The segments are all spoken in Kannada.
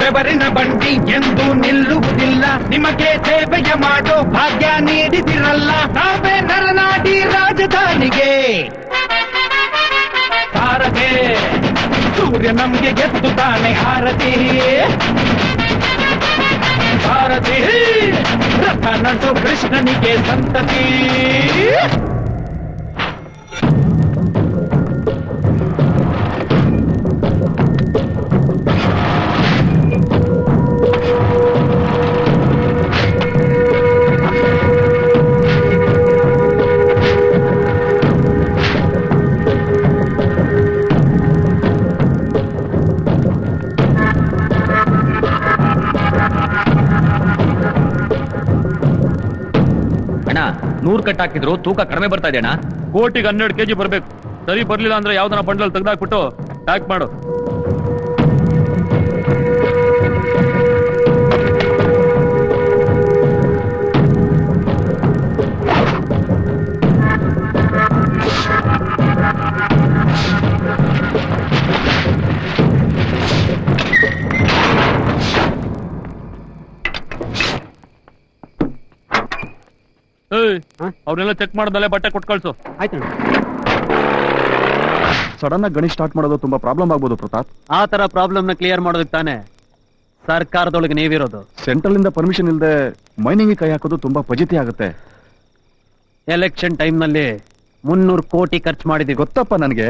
ಬೆವರಿನ ಬಂಡಿ ಎಂದು ನಿಲ್ಲುವುದಿಲ್ಲ, ನಿಮಗೆ ಸೇವೆಯ ಮಾಡೋ ಭಾಗ್ಯ ನೀಡಿದಿರಲ್ಲ. ನಾವೇ ನರನಾಡಿ ರಾಜಧಾನಿಗೆ ಸಾರಥೆ, ಸೂರ್ಯ ನಮ್ಗೆ ಎತ್ತುತ್ತಾನೆ ಆರತಿ. ಸಾರಥಿ ರಥ ನಟು ಕೃಷ್ಣನಿಗೆ ಸಂತತಿ. ಅಣ್ಣ 100 ಕಟ್ ಹಾಕಿದ್ರು ತೂಕ ಕಡಿಮೆ ಬರ್ತಾ ಇದೆ ಅಣ್ಣ. ಕೋಟಿಗೆ 12 ಕೆಜಿ ಬರ್ಬೇಕು. ಸರಿ ಬರ್ಲಿಲ್ಲ ಅಂದ್ರೆ ಯಾವ್ದನ ಬಂಡಲ್ ತೆಗ್ದಾಕ್ಬಿಟ್ಟು ಪ್ಯಾಕ್ ಮಾಡು. ಅವ್ರನ್ನೆಲ್ಲ ಚೆಕ್ ಮಾಡ್ದಲ್ಲೇ ಬಟ್ಟೆ ಕೊಟ್ಟು ಕಳ್ಸು. ಆಯ್ತು. ಸಡನ್ ಆಗಿ ಗಣಿ ಸ್ಟಾರ್ಟ್ ಮಾಡೋದು ತುಂಬಾ ಪ್ರಾಬ್ಲಮ್ ಆಗ್ಬೋದು ಪ್ರತಾಪ್. ಆ ತರ ಪ್ರಾಬ್ಲಮ್ ನ ಕ್ಲಿಯರ್ ಮಾಡೋದಕ್ಕೆ ತಾನೆ ಸರ್ಕಾರದೊಳಗೆ ನೀವಿರೋದು. ಸೆಂಟ್ರಲ್ ಇಂದ ಪರ್ಮಿಷನ್ ಇಲ್ಲದೆ ಮೈನಿಂಗ್ ಕೈ ಹಾಕೋದು ತುಂಬಾ ಫಜಿತಿ ಆಗುತ್ತೆ. ಎಲೆಕ್ಷನ್ ಟೈಮ್ ನಲ್ಲಿ 300 ಕೋಟಿ ಖರ್ಚು ಮಾಡಿದೀವಿ. ಗೊತ್ತಪ್ಪ ನನಗೆ.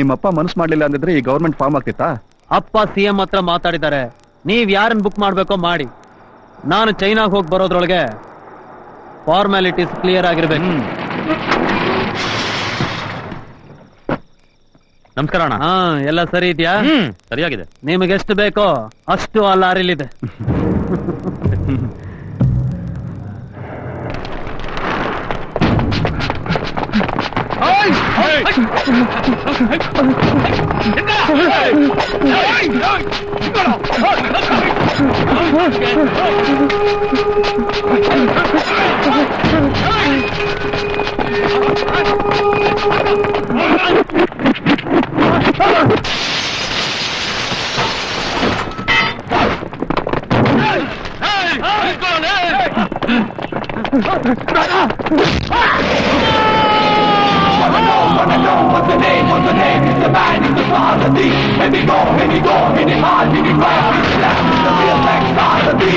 ನಿಮ್ಮಪ್ಪ ಮನಸ್ಸು ಮಾಡ್ಲಿಲ್ಲ ಅಂದಿದ್ರೆ ಈ ಗವರ್ಮೆಂಟ್ ಫಾರ್ಮ್ ಆಗ್ತಿತ್ತಾ? ಅಪ್ಪ ಸಿಎಂ ಹತ್ರ ಮಾತಾಡಿದ್ದಾರೆ. ನೀವ್ ಯಾರನ್ನ ಬುಕ್ ಮಾಡ್ಬೇಕೋ ಮಾಡಿ. ನಾನು ಚೈನಾಗ್ ಹೋಗಿ ಬರೋದ್ರೊಳಗೆ ಫಾರ್ಮ್ಯಾಲಿಟೀಸ್ ಕ್ಲಿಯರ್ ಆಗಿರ್ಬೇಕು. ನಮಸ್ಕಾರ ಅಣ್ಣ. ಹಾ, ಎಲ್ಲ ಸರಿ ಇದೆಯಾ? ಸರಿಯಾಗಿದೆ. ನಿಮಗೆ ಎಷ್ಟು ಬೇಕೋ ಅಷ್ಟು ಆ ಲಾರಿಲಿದೆ. What's the name? What's the name? It's the man, it's the Sarathy. Any go, any hard, any fire, any slam, it's the real next Sarathy.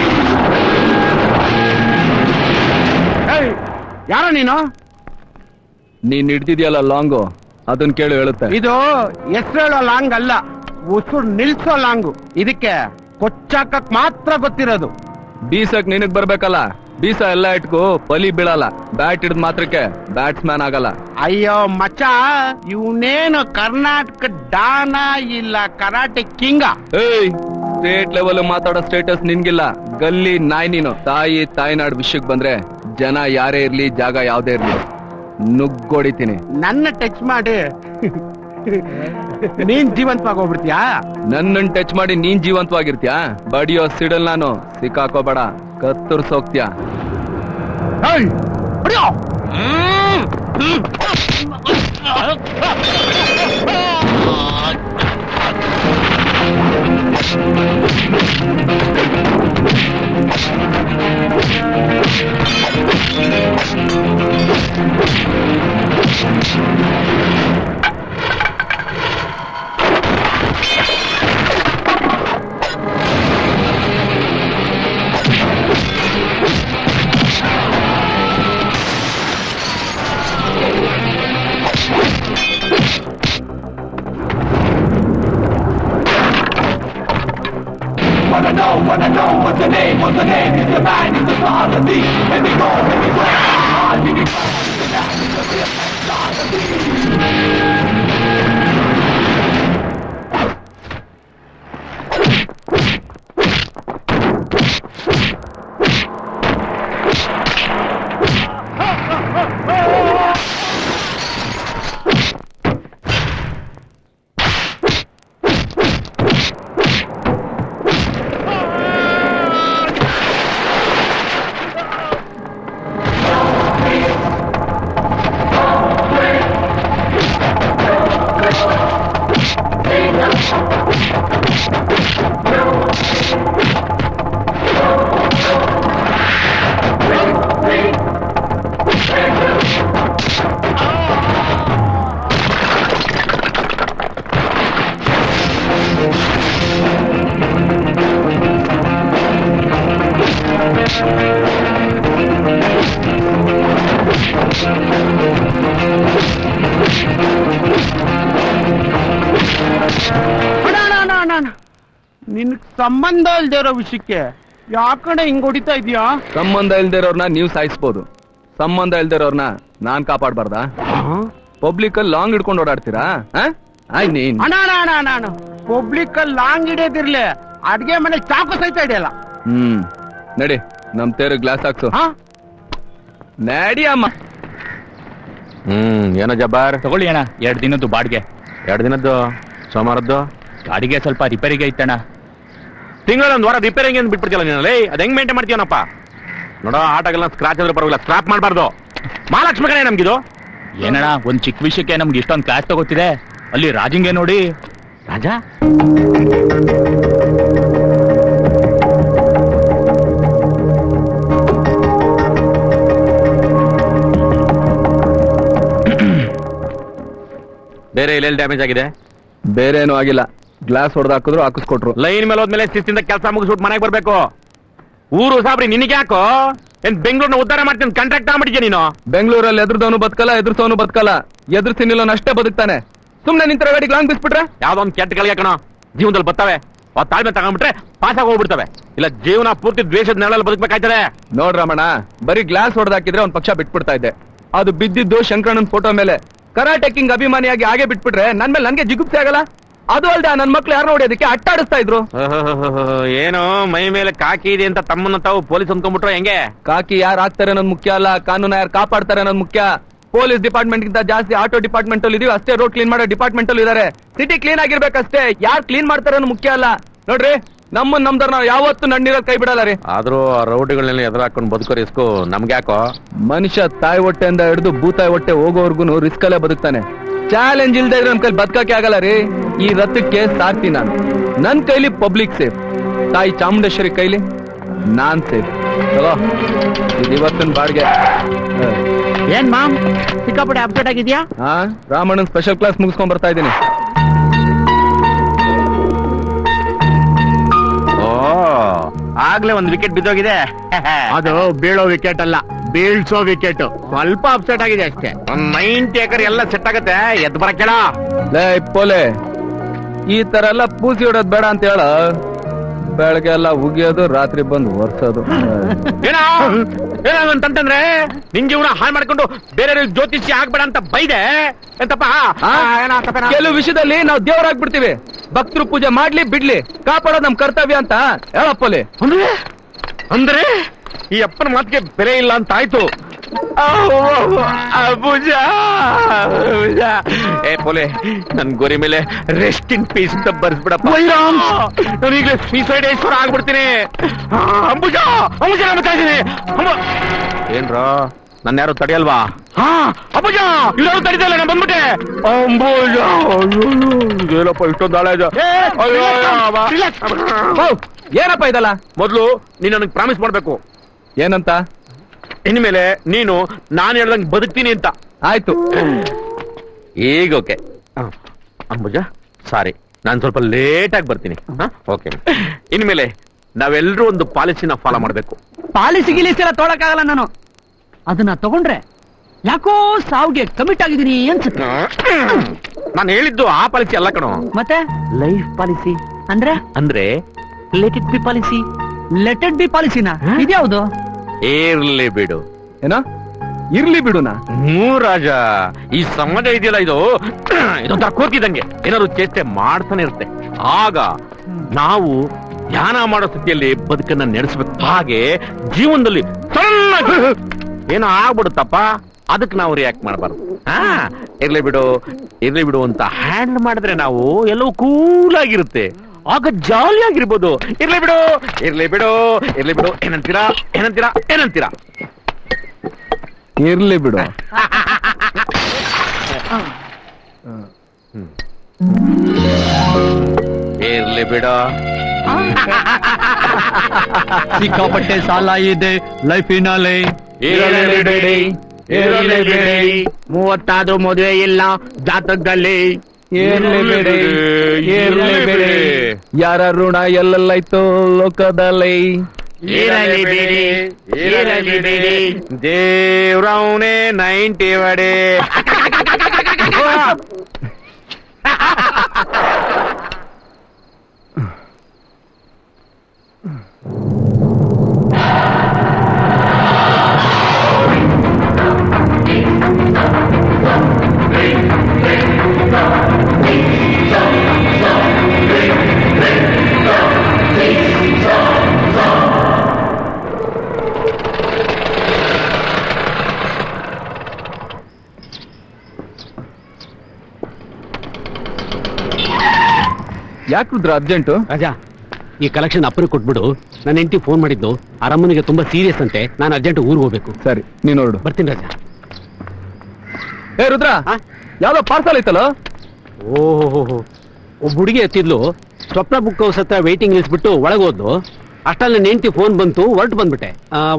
Hey, ಯಾರ ನೀನು? ನೀನ್ ಹಿಡ್ದಿದ್ಯಲ್ಲ ಲಾಂಗು, ಅದನ್ನ ಕೇಳು ಹೇಳುತ್ತೆ. ಇದು ಹೆಸರೇಳೋ ಲಾಂಗ್ ಅಲ್ಲ, ಉಸುರು ನಿಲ್ಸೋ ಲಾಂಗು. ಇದಕ್ಕೆ ಕೊಚ್ಚಾಕಕ್ ಮಾತ್ರ ಗೊತ್ತಿರೋದು. ಬೀಸಕ್ ನಿನಗ್ ಬರ್ಬೇಕಲ್ಲ. ಬೀಸ ಎಲ್ಲ ಇಟ್ಕೋ, ಬಲಿ ಬೀಳಲ್ಲ. ಬ್ಯಾಟ್ ಹಿಡಿದ್ ಮಾತ್ರಕ್ಕೆ ಬ್ಯಾಟ್ಸ್ಮ್ಯಾನ್ ಆಗಲ್ಲ. ಅಯ್ಯೋ ಮಚ್ಚ, ಇವನೇನು ಕರ್ನಾಟಕ ಡಾನ ಇಲ್ಲ ಕರಾಟೆ ಕಿಂಗ? ಏಯ್, ಸ್ಟೇಟ್ ಲೆವೆಲ್ ಮಾತಾಡೋ ಸ್ಟೇಟಸ್ ನಿನ್ಗಿಲ್ಲ. ಗಲ್ಲಿ ನಾಯಿ ನೀನು. ತಾಯಿನಾಡ್ ವಿಷಯಕ್ ಬಂದ್ರೆ ಜನ ಯಾರೇ ಇರ್ಲಿ, ಜಾಗ ಯಾವ್ದೇ ಇರ್ಲಿ, ನುಗ್ಗೊಡಿತೀನಿ. ನನ್ನ ಟಚ್ ಮಾಡಿ ನೀನ್ ಜೀವಂತವಾಗಿ ಹೋಗ್ಬಿಡ್ತೀಯಾ? ನನ್ನನ್ ಟಚ್ ಮಾಡಿ ನೀನ್ ಜೀವಂತವಾಗಿರ್ತೀಯಾ? ಬಡಿಯೋ ಸಿಡಲ್ ನಾನು. ಸಿಕ್ಕಾಕೋಬೇಡ, ಕತ್ತುರ್ಸೋಗ್ತೀಯಾ? Wanna know, what's the name? What's the name? It's the man, it's the Sarathy. Any go, any hard, any fire, any slam, it's the real next Sarathy. ನಿನ್ ಸಂಬಂಧ ಇಲ್ದೇ ಇರೋ ವಿಷಯಕ್ಕೆ ಯಾಕಡೆ ಹಿಂಗ್ ಹೊಡಿತಾ ಇದೀಯಾ? ಸಂಬಂಧ ಇಲ್ದೇ ಇರೋರ್ನ ನೀವು ಸಾಯಿಸ್ಬೋದು, ಸಂಬಂಧ ಇಲ್ದೇ ಇರೋರ್ನ ನಾನ್ ಕಾಪಾಡ್ಬಾರ್ದಾ? ಪಬ್ಲಿಕ್ ಅಲ್ಲಿ ಲಾಂಗ್ ಹಿಡ್ಕೊಂಡು ಓಡಾಡ್ತೀರಾ? ಆಯ್ ನೀನ್ ಅಣ್ಣ ಪಬ್ಲಿಕ್ ಅಲ್ಲಿ ಲಾಂಗ್ ಹಿಡಿಯೋದಿರ್ಲಿ, ಅಡ್ಗೆ ಮನೆ ಚಾಕು ಸಹಿತ ಹಿಡಿಯಲ್ಲ. ನಡಿ, ನಮ್ ತೇರು ಗ್ಲಾಸ್ ಹಾಕ್ಸು. ನಡಿ ಅಮ್ಮ. ಏನೋ ಜಬ್ಬಾರ್? ತಗೊಳ್ಳಿ ಅಣ್ಣ, 2 ದಿನದ್ದು ಬಾಡಿಗೆ. 2 ದಿನದ್ದು? ಸೋಮವಾರದ್ದು ಗಾಡಿಗೆ ಸ್ವಲ್ಪ ರಿಪೇರಿಗೆ ಐತಣ್ಣ. ತಿಂಗಳ 1 ವಾರ ರಿಪೇರಿಂಗ್ ಅಂತ ಬಿಟ್ಬಿಡ್ತಿಲ್ಲ ನೀನಲ್ಲಿ. ಅದ್ ಹೆಂಗ್ ಮೇಂಟೈನ್ ಮಾಡ್ತೀವನಪ್ಪ? ನೋಡೋ, ಆಟಗಳನ್ನ ಸ್ಕ್ರಾಚ್ ಆದ್ರೆ ಪರವಾಗಿಲ್ಲ, ಸ್ಕ್ರಾಪ್ ಮಾಡಬಾರ್ದು. ಮಹಾಲಕ್ಷ್ಮಿ ಕಣೆ ನಮ್ಗಿದು. ಏನಣ್ಣ, ಒಂದ್ ಚಿಕ್ಕ ವಿಷಯಕ್ಕೆ ನಮ್ಗೆ ಇಷ್ಟೊಂದು ಕ್ಲಾಸ್ ತಗೋತಿದೆ. ಅಲ್ಲಿ ರಾಜಿಂಗೆ ನೋಡಿ. ರಾಜಾ ಬೇರೆ ಎಲ್ಲೆಲ್ಲಿ ಡ್ಯಾಮೇಜ್ ಆಗಿದೆ? ಬೇರೆ ಏನೂ ಆಗಿಲ್ಲ, ಗ್ಲಾಸ್ ಹೊಡೆದು ಹಾಕಿದ್ರು ಹಾಕಿಸ್ಕೊಟ್ರು. ಲೈನ್ ಮೇಲೆ ಹೋದ್ಮೇಲೆ ಶಿಸ್ತಿಂದ ಕೆಲಸ ಮುಗಿಸ್ಬಿಟ್ಟು ಮನೆಗೆ ಬರ್ಬೇಕು. ಊರು ಸಾಬ್ರಿ ನಿನಗೆ ಯಾಕೋ? ಏನ್ ಬೆಂಗಳೂರಿನ ಉದ್ಧಾರ ಮಾಡ್ತೀನಿ ಕಾಂಟ್ರಾಕ್ಟ್ ಆಗ್ಬಿಟ್ಟಿದ್ಯಾ ನೀನು? ಬೆಂಗಳೂರಲ್ಲಿ ಎದುರ್ದವನು ಬದುಕಲ್ಲ, ಎದುರ್ಸೋನು ಬದುಕಲ್ಲ. ಎದುರ್ಸಿನಿಲ್ಲೋನು ಅಷ್ಟೇ ಬದುಕ್ತಾನೆ. ಸುಮ್ನೆ ನಿಂತರ ಗಾಡಿಗೆ ಲಾಂಗ್ ಬಿಸ್ಬಿಟ್ರೆ ಯಾವ್ದೋ ಒಂದು ಕೆಟ್ಟ ಗಳಿಗೆ ಕಣೋ ಜೀವನದಲ್ಲಿ ಬರ್ತವೆ. ತಾಳ್ಮೆ ತಗೊಂಡ್ಬಿಟ್ರೆ ಪಾಸ್ ಆಗಿ ಹೋಗ್ಬಿಡ್ತವೆ. ಇಲ್ಲ ಜೀವನ ಪೂರ್ತಿ ದ್ವೇಷದ ನೆರಳಲ್ಲಿ ಬದುಕಬೇಕಾಯ್ತದೆ. ನೋಡ್ರಮಣ, ಬರೀ ಗ್ಲಾಸ್ ಹೊಡೆದಾಕಿದ್ರೆ ಒಂದ್ ಪಕ್ಷ ಬಿಟ್ಬಿಡ್ತಾ ಇದ್ದೆ. ಅದು ಬಿದ್ದಿದ್ದು ಶಂಕರಣ್ಣನ ಫೋಟೋ ಮೇಲೆ. ಕರಾಟೆ ಕಿಂಗ್ ಅಭಿಮಾನಿಯಾಗಿ ಹಾಗೆ ಬಿಟ್ಬಿಟ್ರೆ ನನ್ ಮೇಲೆ ನನ್ಗೆ ಜಿಗುಪ್ಸೆ ಆಗಲ್ಲ? ಅದು ಅಲ್ದ ನನ್ ಮಕ್ಳು ಯಾರು ನೋಡೋದಕ್ಕೆ ಅಟ್ಟಾಡಿಸ್ತಾ ಇದ್ರು. ಏನೋ ಮೈ ಮೇಲೆ ಕಾಕಿ ಇದೆ ಅಂತ ತಮ್ಮನ್ನ ತಾವು ಪೊಲೀಸ್ ಅಂದ್ಕೊಂಡ್ಬಿಟ್ರೆ ಹೆಂಗೆ? ಕಾಕಿ ಯಾರು ಹಾಕ್ತಾರೆ ಅನ್ನೋದು ಮುಖ್ಯ ಅಲ್ಲ, ಕಾನೂನ ಯಾರು ಕಾಪಾಡ್ತಾರೆ ಅನ್ನೋದು ಮುಖ್ಯ. ಪೊಲೀಸ್ ಡಿಪಾರ್ಟ್ಮೆಂಟ್ ಗಿಂತ ಜಾಸ್ತಿ ಆಟೋ ಡಿಪಾರ್ಟ್ಮೆಂಟ್ ಅಲ್ಲಿ ಇದೀವಿ ಅಷ್ಟೇ, ರೋಡ್ ಕ್ಲೀನ್ ಮಾಡೋ ಡಿಪಾರ್ಟ್ಮೆಂಟ್ ಅಲ್ಲಿ ಇದಾರೆ. ಸಿಟಿ ಕ್ಲೀನ್ ಆಗಿರ್ಬೇಕಷ್ಟೇ, ಯಾರು ಕ್ಲೀನ್ ಮಾಡ್ತಾರೆ ಅನ್ನೋ ಮುಖ್ಯ ಅಲ್ಲ. ನೋಡ್ರಿ, ನಮ್ದರ್ ನಾವು ಯಾವತ್ತೂ ನಣ್ಣೀರಲ್ಲಿ ಕೈ ಬಿಡಲ್ಲ ರೀ. ಆದ್ರೂ ಆ ರೌಡಿಗಳನ್ನೆಲ್ಲ ಎದುರು ಹಾಕೊಂಡು ಬದುಕೋ ರಿಸ್ಕು ನಮ್ಗೆ ಯಾಕೋ? ಮನುಷ್ಯ ತಾಯಿ ಹೊಟ್ಟೆಯಿಂದ ಹಿಡಿದು ಭೂತಾಯಿ ಹೊಟ್ಟೆ ಹೋಗೋವರ್ಗು ರಿಸ್ಕ್ ಅಲ್ಲೇ ಬದುಕ್ತಾನೆ. ಚಾಲೆಂಜ್ ಇಲ್ದೇ ಇದ್ರೆ ನನ್ ಕೈಲಿ ಬದುಕಕ್ಕೆ ಆಗಲ್ಲ ರೀ. ಈ ರಥಕ್ಕೆ ಸಾಕ್ತಿ ನಾನು. ನನ್ ಕೈಲಿ ಪಬ್ಲಿಕ್ ಸೇಫ್, ತಾಯಿ ಚಾಮುಂಡೇಶ್ವರಿ ಕೈಲಿ ನಾನ್ ಸೇಫ್. ಚಲೋ, ಇದು ಇವತ್ತಿನ ಬಾಡ್ಗೆ. ಏನ್ ಮಾಮ್ ಸಿಕ್ಕಾಪಟ್ಟೆ ಅಪ್ಸೆಟ್ ಆಗಿದ್ಯಾ? ರಾಮಣ್ಣನ್ ಸ್ಪೆಷಲ್ ಕ್ಲಾಸ್ ಮುಗಿಸ್ಕೊಂಡ್ ಬರ್ತಾ ಇದ್ದೀನಿ. ಆಗ್ಲೇ ಒಂದು ವಿಕೆಟ್ ಬಿದ್ದೋಗಿದೆ. ಅದು ಬೀಳೋ ವಿಕೆಟ್ ಅಲ್ಲ, ಬೀಳ್ಸೋ ವಿಕೆಟ್. ಸ್ವಲ್ಪ ಅಪ್ಸೆಟ್ ಆಗಿದೆ ಅಷ್ಟೇ. ಒಂದ್ 90 ಎಕರೆ ಎಲ್ಲ ಸೆಟ್ ಆಗತ್ತೆ, ಎದ್ದು ಬರಕ್ಕೆಳ. ಲೇ ಪೋಲೆ, ಈ ತರ ಎಲ್ಲ ಪೂಸಿ ಹೊಡೋದ್ ಬೇಡ ಅಂತ ಹೇಳ. ಬೆಳಗ್ಗೆ ಎಲ್ಲ ಉಗಿಯೋದು, ರಾತ್ರಿ ಬಂದು ಒರ್ಸೋದು. ಏನಂತಂದ್ರೆ ನಿನ್ ಜೀವನ ಹಾಳು ಮಾಡ್ಕೊಂಡು ಬೇರೆ ಜ್ಯೋತಿಷಿ ಆಗ್ಬೇಡ ಅಂತ ಬೈದೆ ಎಂತಪ್ಪ? ಕೆಲವು ವಿಷಯದಲ್ಲಿ ನಾವು ದೇವರಾಗ್ಬಿಡ್ತೀವಿ. ಭಕ್ತರು ಪೂಜೆ ಮಾಡ್ಲಿ ಬಿಡ್ಲಿ, ಕಾಪಾಡೋದು ನಮ್ ಕರ್ತವ್ಯ ಅಂತ ಹೇಳಪ್ಪಲೆ. ಅಂದ್ರೆ ಈ ಅಪ್ಪನ ಮಾತಿಗೆ ಬೆಲೆ ಇಲ್ಲ ಅಂತ ಆಯ್ತು. ಏ ಪೋಲೆ, ನನ್ ಗೋರಿ ಮೇಲೆ ರೆಸ್ಟ್ ಇನ್ ಪೀಸ್ ಅಂತ ಬರ್ಸ್ಬಿಡಪ್ಪ. ನಾನು ಈಗಲೇ ಸೂಸೈಡೇಶ್ವರ ಆಗ್ಬಿಡ್ತೀನಿ. ಅಂಬುಜಾ ಅಂಬುಜಾ ನಂಬ್ತಾ ಇದ್ದೀನಿ. ಏನ್ರ ನನ್ನ ಯಾರು ತಡೆಯಲ್ವಾ? ಅಂಬುಜಾ ಇಲ್ಲರೂ ತಡಿದಲ್ಲ, ನಾನು ಬಂದ್ಬಿಟ್ಟೆ. ಅಂಬುಜಾ ಏನಪ್ಪ ಇಷ್ಟೊಂದು ಹಾಳ ಇದೆ. ಏನಪ್ಪ ಇದಲ್ಲ? ಮೊದ್ಲು ನೀನ್ ನನಗೆ ಪ್ರಾಮಿಸ್ ಮಾಡ್ಬೇಕು. ಏನಂತ? ಇನ್ಮೇಲೆ ನೀನು ನಾನು ಹೇಳ್ದಂಗೆ ಬದುಕ್ತೀನಿ ಅಂತ. ಆಯ್ತು, ಈಗ ಓಕೆ. ಅಂಬುಜಾ ಸಾರಿ, ನಾನು ಸ್ವಲ್ಪ ಲೇಟ್ ಆಗಿ ಬರ್ತೀನಿ. ಓಕೆ, ಇನ್ಮೇಲೆ ನಾವೆಲ್ಲರೂ ಒಂದು ಪಾಲಿಸಿನ ಫಾಲೋ ಮಾಡ್ಬೇಕು. ಪಾಲಿಸಿ ಗಿಲಿಸಿ ಎಲ್ಲ ತೊಗೊಳಕ್ಕಾಗಲ್ಲ ನಾನು. ಅದನ್ನ ತಗೊಂಡ್ರೆ ಯಾಕೋ ಸಾವಿಗೆ ಕಮಿಟ್ ಆಗಿದ್ದೀನಿ ಅನ್ಸುತ್ತೆ. ನಾನು ಹೇಳಿದ್ದು ಆ ಪಾಲಿಸಿ ಅಲ್ಲ ಕಣೋ, ಮತ್ತೆ ಲೈಫ್ ಪಾಲಿಸಿ. ಅಂದ್ರೆ let it be policy. Let it be ಪಾಲಿಸಿನ? ಇದ್ಯಾವುದು? ಇರ್ಲಿ ಬಿಡು. ಏನೋ ಇರ್ಲಿ ಬಿಡುನಾ? ರಾಜ, ಈ ಸಮಾಜ ಇದೆಯಲ್ಲ, ಇದೊಂಥರ ಕೋತಿದಂಗೆ ಏನಾದ್ರು ಚೇಷ್ಟೆ ಮಾಡ್ತಾನೆ ಇರುತ್ತೆ. ಆಗ ನಾವು ಧ್ಯಾನ ಮಾಡೋ ಸ್ಥಿತಿಯಲ್ಲಿ ಬದುಕನ್ನ ನಡೆಸಬೇಕು. ಹಾಗೆ ಜೀವನದಲ್ಲಿ ಸಣ್ಣ ಏನೋ ಆಗ್ಬಿಡುತ್ತಪ್ಪ, ಅದಕ್ಕೆ ನಾವು ರಿಯಾಕ್ಟ್ ಮಾಡಬಾರ್ದು. ಇರ್ಲಿ ಬಿಡು ಅಂತ ಹ್ಯಾಂಡಲ್ ಮಾಡಿದ್ರೆ ನಾವು ಎಲ್ಲವೂ ಕೂಲ್ ಆಗಿರುತ್ತೆ. ಆಗ ಜಾಲಿ ಆಗಿರ್ಬೋದು. ಇರ್ಲಿ ಬಿಡು. ಏನಂತೀರಾ? ಇರ್ಲಿ ಬಿಡು. ಇರ್ಲಿ ಬಿಡು. ಸಿಕ್ಕಾಪಟ್ಟೆ ಸಾಲ ಇದೆ ಲೈಫಿನಲ್ಲಿ. ಇರಲಿ ಬಿಡಿ. 30 ಮದುವೆ ಇಲ್ಲ ಜಾತಕದಲ್ಲಿ. ಇರ್ಲಿ ಬಿಡಿ. ಯಾರ ಋಣ ಎಲ್ಲೆಲ್ಲೈತೋ ಲೋಕದಲ್ಲಿ. ಇರಲಿ ಬಿಡಿ. ದೇವ್ರವನೇ 90 ವಡೆ. ಯಾಕೆ ರುದ್ರ ಅರ್ಜೆಂಟು? ರಾಜಾ, ಈ ಕಲೆಕ್ಷನ್ ಅಪ್ಪನಿಗೆ ಕೊಟ್ಬಿಡು. ನನ್ನ ಹೆಂಡತಿ ಫೋನ್ ಮಾಡಿದ್ದು, ಅರಮ್ಮನಿಗೆ ತುಂಬಾ ಸೀರಿಯಸ್ ಅಂತೆ. ನಾನು ಅರ್ಜೆಂಟ್ ಊರಿಗೆ ಹೋಗ್ಬೇಕು. ಸರಿ, ನೀನ್ ಹೊರಡು. ಬರ್ತೀನಿ ರಾಜಾ. ಏ ರುದ್ರ, ಯಾವ್ದೋ ಪಾರ್ಸಲ್ ಐತಲ್ಲ? ಓಹೋ, ಒಬ್ಬ ಹುಡುಗಿ ಎತ್ತಿದ್ಲು. ಸ್ವಪ್ನ ಬುಕ್ ಹೌಸ್ ಹತ್ರ ವೇಟಿಂಗ್ ನಿಲ್ಸ್ಬಿಟ್ಟು ಒಳಗೆ ಹೋದ್ಲು. ಅಷ್ಟಲ್ಲಿ ನನ್ನ ಹೆಂಡತಿ ಫೋನ್ ಬಂತು, ಹೊರಟು ಬಂದ್ಬಿಟ್ಟೆ.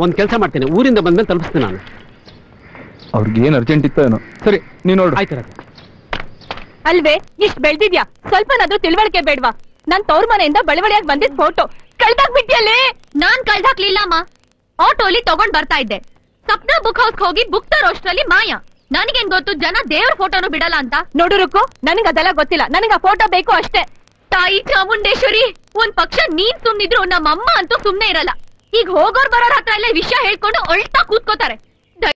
ಒಂದ್ ಕೆಲಸ ಮಾಡ್ತೇನೆ, ಊರಿಂದ ಬಂದ್ಮೇಲೆ ತಲುಪಿಸ್ತೇನೆ ನಾನು. ಅವ್ರಿಗೆ ಏನ್ ಅರ್ಜೆಂಟ್ ಇತ್ತೋ ಏನೋ. ಸರಿ, ನೀನ್ ನೋಡು. ಆಯ್ತು ರಾಜಾ. ಅಲ್ವೇ, ಇಷ್ಟ್ ಬೆಳ್ದಿದ್ಯಾ, ಸ್ವಲ್ಪನಾದ್ರೂ ತಿಳುವಳಿಕೆ ಬೇಡ್ವಾ? ನಾನ್ ತವ್ರ ಮನೆಯಿಂದ ಬಳಿವಳಿಯಾಗಿ ಬಂದಿದ್ ಫೋಟೋ ಕಳ್ದಾಕ್ಬಿಟ್ಟಿಯಲ್ಲಿ. ನಾನ್ ಕಳ್ದಾಕ್ಲಿಲ್ಲ ಅಮ್ಮ. ಆಟೋಲಿ ತಗೊಂಡ್ ಬರ್ತಾ ಇದ್ದೆ. ಸಪ್ನಾ ಬುಕ್ ಹೌಸ್ ಹೋಗಿ ಬುಕ್ ತರೋಷ್ಟ್ರಲ್ಲಿ ಮಾಯ. ನನಗೇನ್ ಗೊತ್ತು ಜನ ದೇವ್ರ ಫೋಟೋನು ಬಿಡಲ್ಲ ಅಂತ. ನೋಡು ರುಕ್ಕು, ನನಗ್ ಅದೆಲ್ಲ ಗೊತ್ತಿಲ್ಲ. ನನಗ್ ಆ ಫೋಟೋ ಬೇಕು ಅಷ್ಟೇ. ತಾಯಿ ಚಾಮುಂಡೇಶ್ವರಿ, ಒಂದ್ ಪಕ್ಷ ನೀನ್ ಸುಮ್ನಿದ್ರು ನಮ್ಮಮ್ಮ ಅಂತೂ ಸುಮ್ನೆ ಇರಲ್ಲ. ಈಗ ಹೋಗೋರ್ ಬರೋರ್ ಹತ್ರ ಎಲ್ಲ ವಿಷಯ ಹೇಳ್ಕೊಂಡು ಅಳ್ತಾ ಕೂತ್ಕೋತಾರೆ.